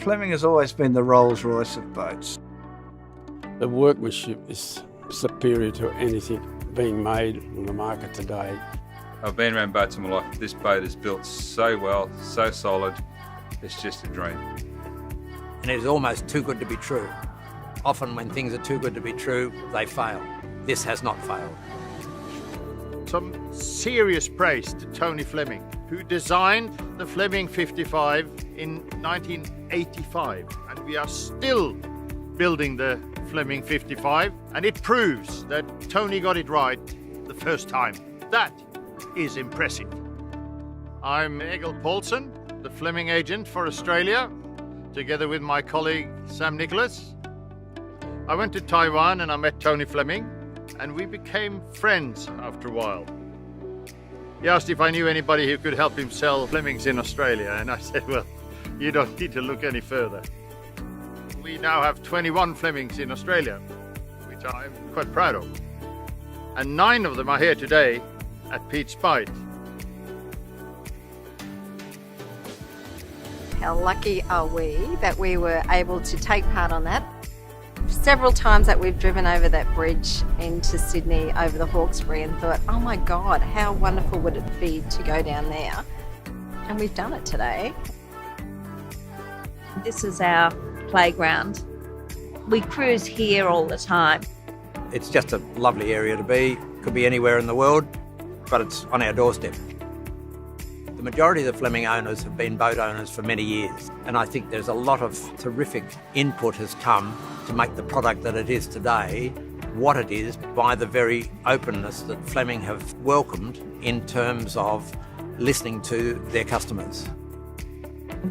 Fleming has always been the Rolls-Royce of boats. The workmanship is superior to anything being made on the market today. I've been around boats in my life. This boat is built so well, so solid. It's just a dream. And it is almost too good to be true. Often when things are too good to be true, they fail. This has not failed. Some serious praise to Tony Fleming, who designed the Fleming 55 in 1985. And we are still building the Fleming 55, and it proves that Tony got it right the first time. That is impressive. I'm Egil Paulsen, the Fleming agent for Australia, together with my colleague Sam Nicholas. I went to Taiwan and I met Tony Fleming, and we became friends after a while. He asked if I knew anybody who could help him sell Flemings in Australia, and I said, well, you don't need to look any further. We now have 21 Flemings in Australia, which I'm quite proud of. And 9 of them are here today at Pete's Bight. How lucky are we that we were able to take part on that? Several times that we've driven over that bridge into Sydney over the Hawkesbury and thought, oh my God, how wonderful would it be to go down there? And we've done it today. This is our playground. We cruise here all the time. It's just a lovely area to be. Could be anywhere in the world, but it's on our doorstep. The majority of the Fleming owners have been boat owners for many years, and I think there's a lot of terrific input has come to make the product that it is today what it is by the very openness that Fleming have welcomed in terms of listening to their customers.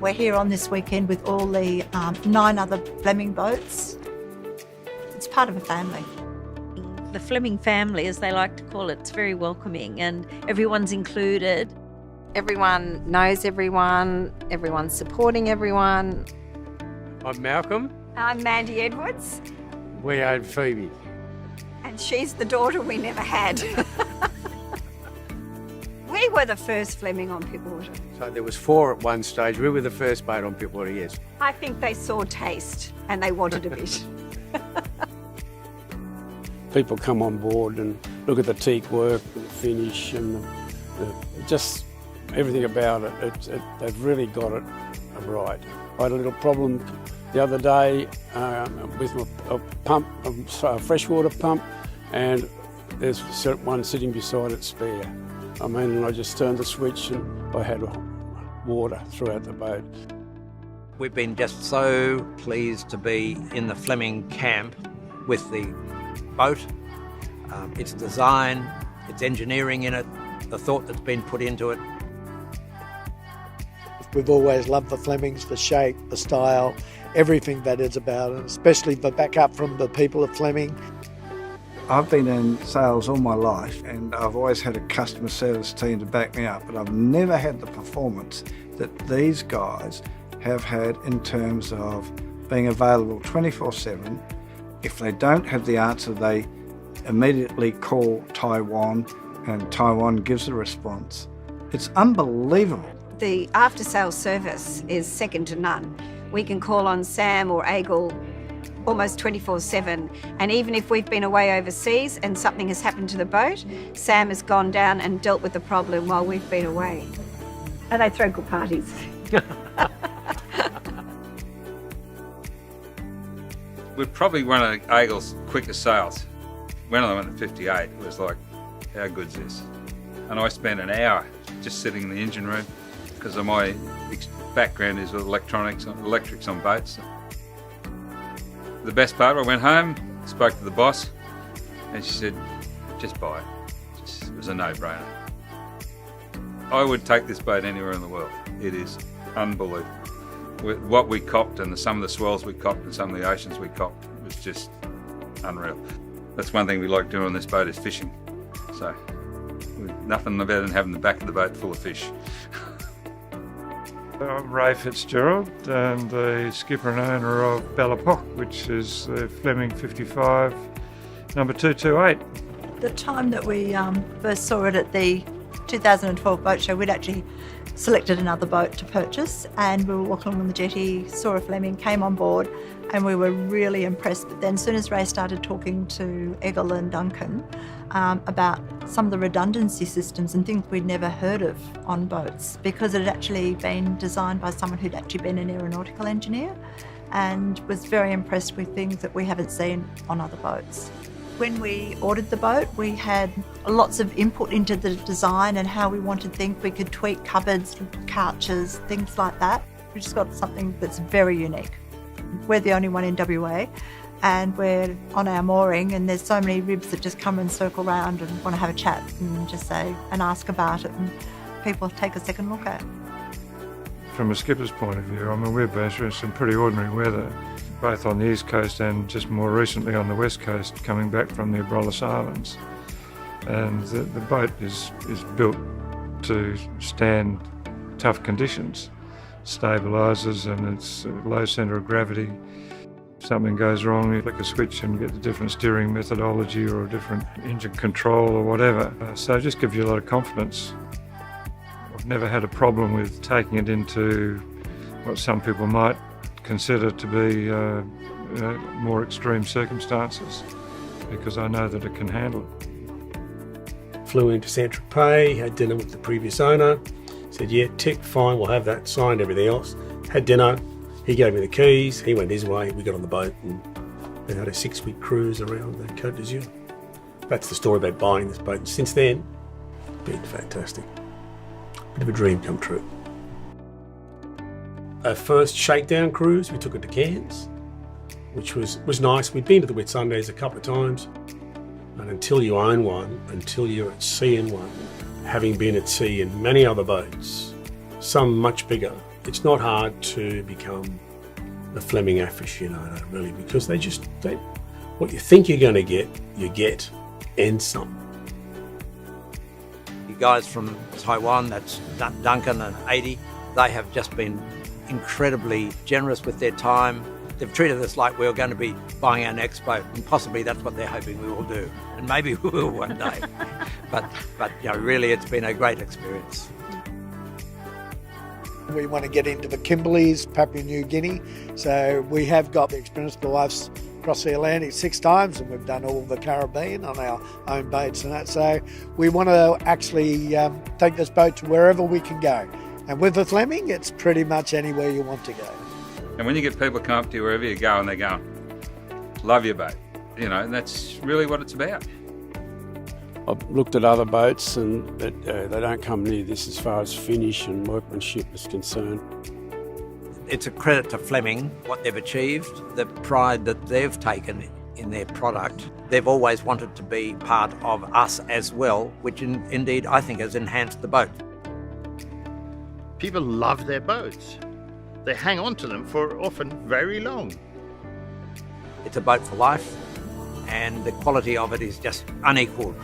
We're here on this weekend with all the 9 other Fleming boats. It's part of a family. The Fleming family, as they like to call it, it's very welcoming and everyone's included. Everyone knows everyone, everyone's supporting everyone. I'm Malcolm. I'm Mandy Edwards, We own Phoebe. and she's the daughter we never had. We were the first Fleming on Pittwater. So there was 4 at one stage. We were the first boat on Pittwater, yes. I think they saw taste and they wanted a bit. People come on board and look at the teak work, the finish, and just everything about it. They've really got it right. I had a little problem the other day with a pump, a freshwater pump, and there's one sitting beside it spare. I mean, I just turned the switch and I had water throughout the boat. We've been just so pleased to be in the Fleming camp with the boat, its design, its engineering in it, the thought that's been put into it. We've always loved the Flemings, the shape, the style, everything that it's about, and especially the backup from the people of Fleming. I've been in sales all my life and I've always had a customer service team to back me up, but I've never had the performance that these guys have had in terms of being available 24/7. If they don't have the answer, they immediately call Taiwan and Taiwan gives a response. It's unbelievable. The after-sales service is second to none. We can call on Sam or Egil almost 24/7, and even if we've been away overseas and something has happened to the boat, Sam has gone down and dealt with the problem while we've been away. And they throw good parties. We're probably one of Egil's quickest sales. When I went at 58, it was like, how good's this? And I spent an hour just sitting in the engine room because of my background is with electrics on boats. The best part, I went home, spoke to the boss, and she said, just buy it. It was a no-brainer. I would take this boat anywhere in the world. It is unbelievable. With what we copped and some of the swells we copped and some of the oceans we copped, it was just unreal. That's one thing we like doing on this boat is fishing. So, nothing better than having the back of the boat full of fish. I'm Ray Fitzgerald and the skipper and owner of Ballapok, which is the Fleming 55 number 228. The time that we first saw it at the 2012 boat show, we'd actually selected another boat to purchase, and we were walking along the jetty, saw a Fleming, came on board, and we were really impressed. But then as soon as Ray started talking to Egil and Duncan about some of the redundancy systems and things we'd never heard of on boats, because it had actually been designed by someone who'd actually been an aeronautical engineer, and was very impressed with things that we haven't seen on other boats. When we ordered the boat, we had lots of input into the design and how we wanted things. We could tweak cupboards, couches, things like that. We just got something that's very unique. We're the only one in WA, and we're on our mooring, and there's so many ribs that just come and circle around and want to have a chat and just say and ask about it, and people take a second look at it. From a skipper's point of view, I mean, we've been through some pretty ordinary weather, both on the east coast and just more recently on the west coast, coming back from the Abrolhos Islands. And the boat is built to stand tough conditions. Stabilises, and it's a low centre of gravity. If something goes wrong, you flick a switch and get a different steering methodology or a different engine control or whatever. So it just gives you a lot of confidence. I've never had a problem with taking it into what some people might consider to be more extreme circumstances, because I know that it can handle it. Flew into Saint-Tropez, had dinner with the previous owner, said, yeah, tick, fine, we'll have that, signed everything else. Had dinner, he gave me the keys, he went his way, we got on the boat and we had a 6-week cruise around the Côte d'Azur. That's the story about buying this boat. And since then, it's been fantastic. Bit of a dream come true. Our first shakedown cruise, we took it to Cairns, which was nice. We'd been to the Whitsundays a couple of times, and until you own one, until you're at sea in one, having been at sea in many other boats, some much bigger, it's not hard to become a Fleming aficionado, really, because what you think you're going to get, you get, and some. You guys from Taiwan, that's Duncan and 80, they have just been incredibly generous with their time. They've treated us like we were going to be buying our next boat, and possibly that's what they're hoping we will do, and maybe we will one day. but you know, really, it's been a great experience. We want to get into the Kimberleys, Papua New Guinea, so we have got the experience. The wife's crossed the Atlantic 6 times, and we've done all the Caribbean on our own boats and that, so we want to actually take this boat to wherever we can go. And with the Fleming, it's pretty much anywhere you want to go. And when you get people come up to you wherever you go and they go, love your boat, you know, and that's really what it's about. I've looked at other boats and they don't come near this as far as finish and workmanship is concerned. It's a credit to Fleming, what they've achieved, the pride that they've taken in their product. They've always wanted to be part of us as well, which indeed I think has enhanced the boat. People love their boats. They hang on to them for often very long. It's a boat for life, and the quality of it is just unequalled.